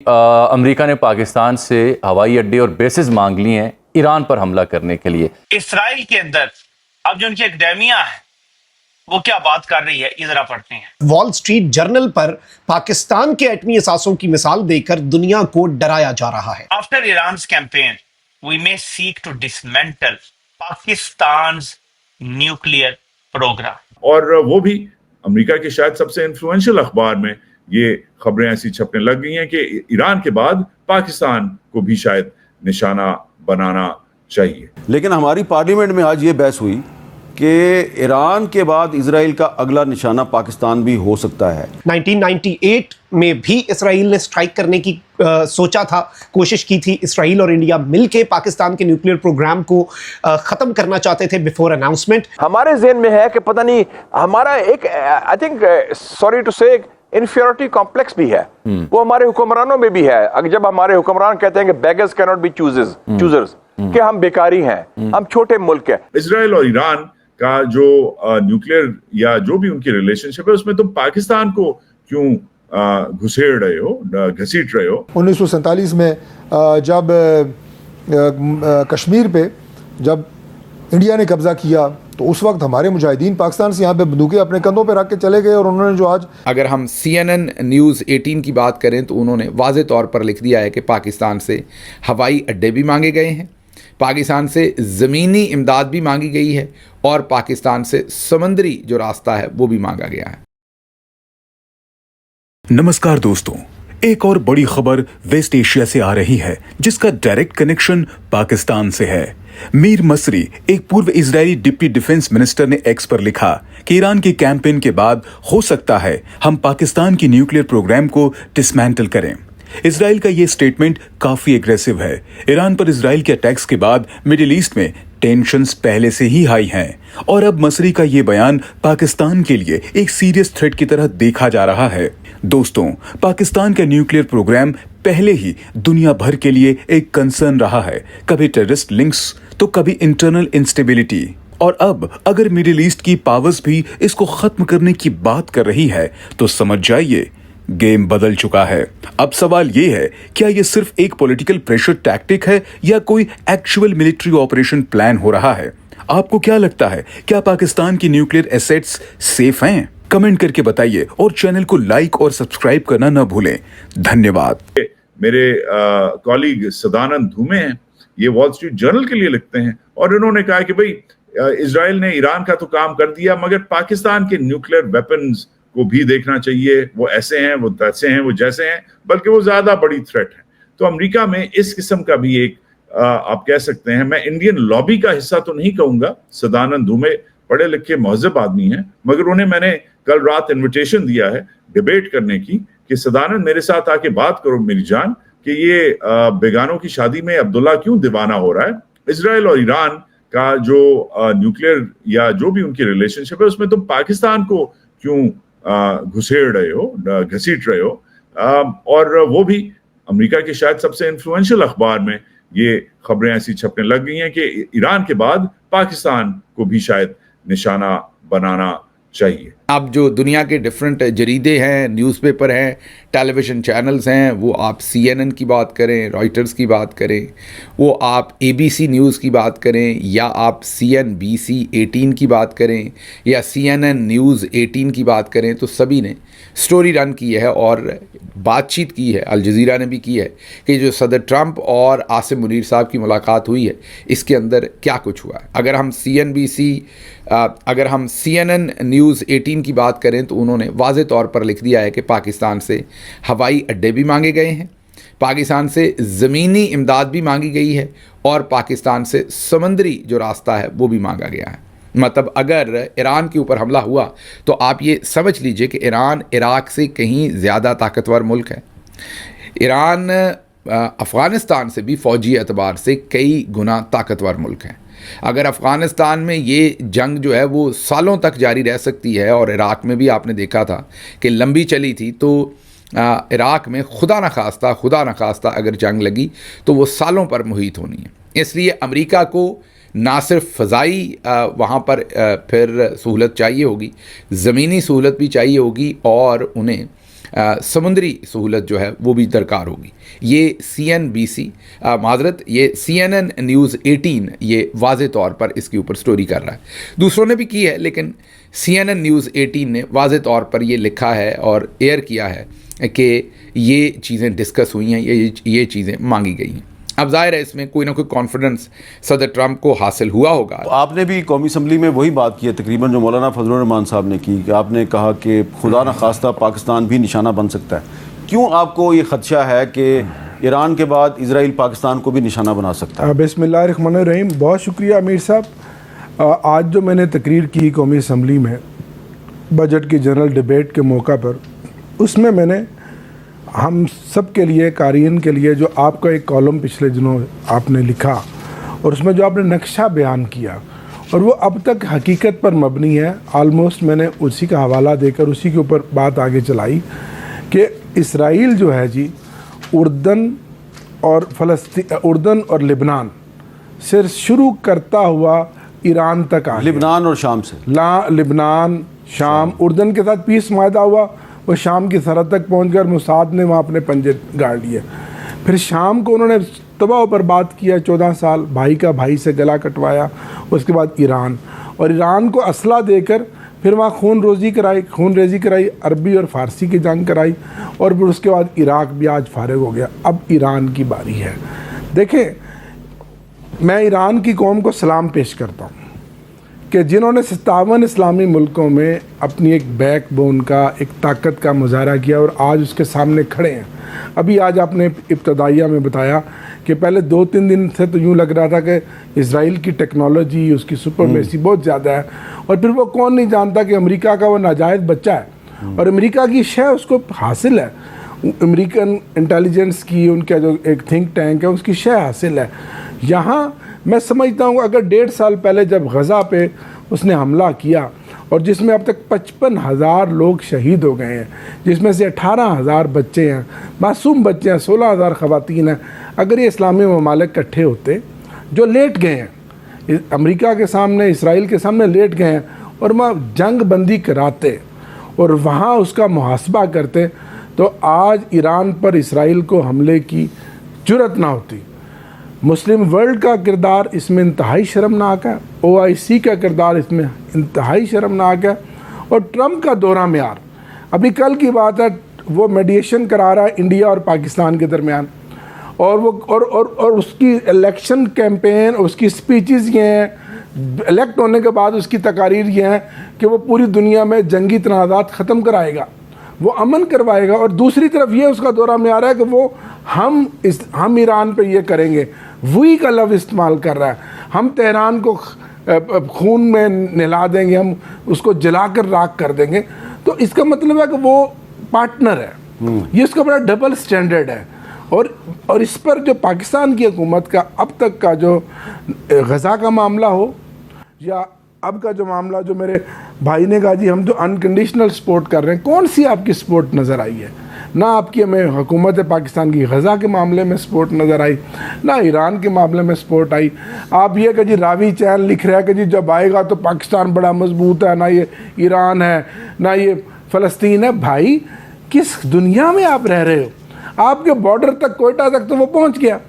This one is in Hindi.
अमेरिका ने पाकिस्तान से हवाई अड्डे और बेसेस मांग ली हैं ईरान पर हमला करने के लिए। इसराइल के अंदर अब जो उनकी एकेडेमिया है वो क्या बात कर रही है, ये जरा पढ़ते हैं। वॉल स्ट्रीट जर्नल पर पाकिस्तान के एटमी असासों की मिसाल देकर दुनिया को डराया जा रहा है। After Iran campaign we may seek to dismantle Pakistan nuclear program. और वो भी अमेरिका के शायद सबसे इन्फ्लुएंशियल अखबार में ये खबरें ऐसी छपने लग गई हैं कि ईरान के बाद पाकिस्तान को भी शायद निशाना बनाना चाहिए। लेकिन हमारी पार्लियामेंट में आज ये बहस हुई कि ईरान के बाद इजराइल का अगला निशाना पाकिस्तान भी हो सकता है। 1998 में भी इसराइल ने स्ट्राइक करने की सोचा था, कोशिश की थी। इसराइल और इंडिया मिलके पाकिस्तान के न्यूक्लियर प्रोग्राम को खत्म करना चाहते थे बिफोर अनाउंसमेंट। हमारे ज़हन में है कि पता नहीं हमारा एक आई थिंक सॉरी टू से इन्फीरियरिटी कॉम्प्लेक्स भी है, वो हमारे हुक्मरानों में भी है। अगर जब हमारे हुक्मरान कहते हैं कि beggars can not be choosers, कि हम बेकारी हैं, हम छोटे मुल्क हैं। इजराइल और ईरान का जो न्यूक्लियर या जो भी उनकी रिलेशनशिप है उसमें तुम पाकिस्तान को क्यों घुसेड़ रहे हो, घसीट रहे हो। 1947 में जब कश्मीर पे जब इंडिया ने कब्जा किया तो उस वक्त हमारे मुजाहिदीन पाकिस्तान से यहाँ पे बंदूकें अपने कंधों पे रख के चले गए और उन्होंने जो आज अगर हम CNN न्यूज़ 18 की बात करें तो उन्होंने वाज़े तौर पर लिख दिया है कि पाकिस्तान से हवाई अड्डे भी मांगे गए हैं, पाकिस्तान से ज़मीनी इमदाद भी मांगी गई है और पाकिस्तान से समंदरी जो रास्ता है वो भी मांगा गया है। नमस्कार दोस्तों, एक और बड़ी खबर वेस्ट एशिया से आ रही है जिसका डायरेक्ट कनेक्शन पाकिस्तान से है। मीर मसरी, एक पूर्व इजरायली डिप्टी डिफेंस मिनिस्टर, ने एक्स पर लिखा कि ईरान की कैंपेन के बाद हो सकता है हम पाकिस्तान की न्यूक्लियर प्रोग्राम को डिसमेंटल करें। इजराइल का ये स्टेटमेंट काफी एग्रेसिव है। ईरान पर इजराइल के अटैक्स के बाद मिडिल ईस्ट में टेंशन्स पहले से ही हाई हैं और अब मसरी का ये बयान पाकिस्तान के लिए एक सीरियस थ्रेट की तरह देखा जा रहा है। दोस्तों, पाकिस्तान का न्यूक्लियर प्रोग्राम पहले ही दुनिया भर के लिए एक कंसर्न रहा है, कभी टेररिस्ट लिंक्स तो कभी इंटरनल इंस्टेबिलिटी, और अब अगर मिडिल ईस्ट की पावर्स भी इसको खत्म करने की बात कर रही है तो समझ जाइए गेम बदल चुका है। अब सवाल ये है, क्या ये सिर्फ एक पॉलिटिकल प्रेशर टैक्टिक है या कोई एक्चुअल मिलिट्री ऑपरेशन प्लान हो रहा है? आपको क्या लगता है, क्या पाकिस्तान की न्यूक्लियर एसेट्स सेफ हैं? कमेंट करके बताइए और चैनल को लाइक और सब्सक्राइब करना न भूलें। धन्यवाद। मेरे कॉलीग सदानंद धूमे हैं, ये वॉल स्ट्रीट जर्नल के लिए लिखते हैं और इन्होंने कहा कि भाई इजराइल ने ईरान का तो काम कर दिया मगर पाकिस्तान के न्यूक्लियर वेपन्स को भी देखना चाहिए। वो ऐसे हैं, वो तैसे हैं, वो जैसे हैं, बल्कि वो ज्यादा बड़ी थ्रेट है। तो अमेरिका में इस किस्म का भी एक आप कह सकते हैं, मैं इंडियन लॉबी का हिस्सा तो नहीं कहूंगा, सदानंद धूमे पढ़े लिखे महज़ब आदमी हैं, मगर उन्हें मैंने कल रात इन्विटेशन दिया है डिबेट करने की कि सदानंद मेरे साथ आके बात करो मेरी जान, कि ये बेगानों की शादी में अब्दुल्ला क्यों दीवाना हो रहा है। इजराइल और ईरान का जो न्यूक्लियर या जो भी उनकी रिलेशनशिप है उसमें तुम पाकिस्तान को क्यों घुसेड़ रहे हो, घसीट रहे हो। और वो भी अमेरिका के शायद सबसे इन्फ्लुएंशियल अखबार में ये खबरें ऐसी छपने लग गई हैं कि ईरान के बाद पाकिस्तान को भी शायद निशाना बनाना चाहिए। अब जो दुनिया के डिफरेंट जरीदे हैं, न्यूज़पेपर हैं, टेलीविज़न चैनल्स हैं, वो आप CNN की बात करें, रॉयटर्स की बात करें, वो आप ABC न्यूज़ की बात करें, या आप CNBC 18 की बात करें, या CNN न्यूज़ 18 की बात करें, तो सभी ने स्टोरी रन की है और बातचीत की है, अल जज़ीरा ने भी की है कि जो सदर ट्रंप और आसिम मुनीर साहब की मुलाकात हुई है इसके अंदर क्या कुछ हुआ है। अगर हम CNN न्यूज़ 18 की बात करें तो उन्होंने वाज़े तौर पर लिख दिया है कि पाकिस्तान से हवाई अड्डे भी मांगे गए हैं, पाकिस्तान से ज़मीनी इमदाद भी मांगी गई है और पाकिस्तान से समंदरी जो रास्ता है वो भी मांगा गया है। मतलब अगर ईरान के ऊपर हमला हुआ तो आप ये समझ लीजिए कि ईरान इराक़ से कहीं ज़्यादा ताकतवर मुल्क है। ईरान अफ़गानिस्तान से भी फ़ौजी एतबार से कई गुना ताकतवर मुल्क है। अगर अफ़गानिस्तान में ये जंग जो है वो सालों तक जारी रह सकती है, और इराक़ में भी आपने देखा था कि लंबी चली थी, तो इराक़ में खुदा न खास्ता अगर जंग लगी तो वो सालों पर मुहीत होनी है। इसलिए अमेरिका को ना सिर्फ फ़ज़ाई वहाँ पर फिर सहूलत चाहिए होगी, ज़मीनी सहूलत भी चाहिए होगी, और उन्हें समुद्री सहूलत जो है वो भी दरकार होगी। ये ये CNN न्यूज़ 18 ये वाज़े तौर पर इसके ऊपर स्टोरी कर रहा है। दूसरों ने भी की है, लेकिन CNN न्यूज़ 18 ने वाज़े तौर पर ये लिखा है और एयर किया है कि ये चीज़ें डिस्कस हुई हैं, ये चीज़ें मांगी गई हैं। अब जाहिर है इसमें कोई ना कोई कॉन्फिडेंस सदर ट्रंप को हासिल हुआ होगा। आपने भी कौमी असम्बली में वही बात की है तकरीबन जो मौलाना फजलुर रहमान साहब ने की, कि आपने कहा कि खुदा न खास्ता पाकिस्तान भी निशाना बन सकता है। क्यों आपको ये खदशा है कि ईरान के बाद इजराइल पाकिस्तान को भी निशाना बना सकता है? बिस्मिल्लाहिर्रहमानिर्रहीम। बहुत शुक्रिया अमीर साहब। आज जो मैंने तकरीर की कौमी असम्बली में बजट की जनरल डिबेट के मौका पर, उसमें मैंने हम सब के लिए, कारीन के लिए, जो आपका एक कॉलम पिछले दिनों आपने लिखा और उसमें जो आपने नक्शा बयान किया और वो अब तक हकीकत पर मबनी है, आलमोस्ट मैंने उसी का हवाला देकर उसी के ऊपर बात आगे चलाई कि इसराइल जो है जी उर्दन और लिबनान से शुरू करता हुआ ईरान तक आ, लिबनान और शाम से, लिबनान, शाम, उर्दन के साथ पीस मायदा हुआ, वो शाम की सरहद तक पहुंचकर मुसाद ने वहाँ अपने पंजे गाड़ लिए। फिर शाम को उन्होंने तबाह पर बात किया, 14 साल भाई का भाई से गला कटवाया। उसके बाद ईरान, और ईरान को असला देकर फिर वहाँ खून रेजी कराई, अरबी और फ़ारसी की जंग कराई, और फिर उसके बाद इराक़ भी आज फारिग हो गया। अब ईरान की बारी है। देखें, मैं ईरान की कौम को सलाम पेश करता हूँ कि जिन्होंने 57 इस्लामी मुल्कों में अपनी एक बैकबोन का, एक ताकत का मुजाहरा किया और आज उसके सामने खड़े हैं। अभी आज आपने इब्तदाइया में बताया कि पहले 2-3 दिन से तो यूँ लग रहा था कि इज़राइल की टेक्नोलॉजी, उसकी सुपरमेसी बहुत ज़्यादा है, और फिर वो कौन नहीं जानता कि अमेरिका का वो नाजायज़ बच्चा है और अमेरिका की शय उसको हासिल है। अमेरिकन इंटेलिजेंस की, उनका जो एक थिंक टैंक है, उसकी शय हासिल है। यहाँ मैं समझता हूँ अगर 1.5 साल पहले जब गज़ा पे उसने हमला किया और जिसमें अब तक 55,000 लोग शहीद हो गए हैं, जिसमें से 18,000 बच्चे हैं, मासूम बच्चे हैं, 16,000 ख़वातीन हैं, अगर ये इस्लामी ममालिक इकट्ठे होते जो लेट गए हैं अमेरिका के सामने, इसराइल के सामने लेट गए हैं, और वहाँ जंग बंदी कराते और वहाँ उसका मुहासबा करते, तो आज ईरान पर इसराइल को हमले की जुर्रत ना होती। मुस्लिम वर्ल्ड का किरदार इसमें इंतहाई शर्मनाक है, OIC का किरदार इसमें इंतहाई शर्मनाक है, और ट्रंप का दौरा म्यार, अभी कल की बात है, वो मेडिएशन करा रहा है इंडिया और पाकिस्तान के दरमियान, और वो और उसकी इलेक्शन कैंपेन, उसकी स्पीचेस ये हैं, इलेक्ट होने के बाद उसकी तकारीर ये हैं कि वो पूरी दुनिया में जंगी तनाज़ात ख़त्म कराएगा, वो अमन करवाएगा, और दूसरी तरफ ये उसका दौरा में आ रहा है कि वो हम ईरान पे ये करेंगे, वही का लफ्ज़ इस्तेमाल कर रहा है, हम तेहरान को खून में नहला देंगे, हम उसको जलाकर राख कर देंगे। तो इसका मतलब है कि वो पार्टनर है। ये उसका बड़ा डबल स्टैंडर्ड है, और इस पर जो पाकिस्तान की हुकूमत का अब तक का जो गज़ा का मामला हो या अब का जो मामला, जो मेरे भाई ने कहा जी हम तो अनकंडीशनल सपोर्ट कर रहे हैं, कौन सी आपकी सपोर्ट नज़र आई है? ना आपकी हमें हुकूमत पाकिस्तान की गज़ा के मामले में सपोर्ट नज़र आई, ना ईरान के मामले में सपोर्ट आई। आप ये कि जी रावी चैन लिख रहा है कि जी जब आएगा तो पाकिस्तान बड़ा मजबूत है, ना ये ईरान है ना ये फ़लस्तीन है। भाई किस दुनिया में आप रह रहे हो? आपके बॉर्डर तक, कोयटा तक तो वो पहुँच गया।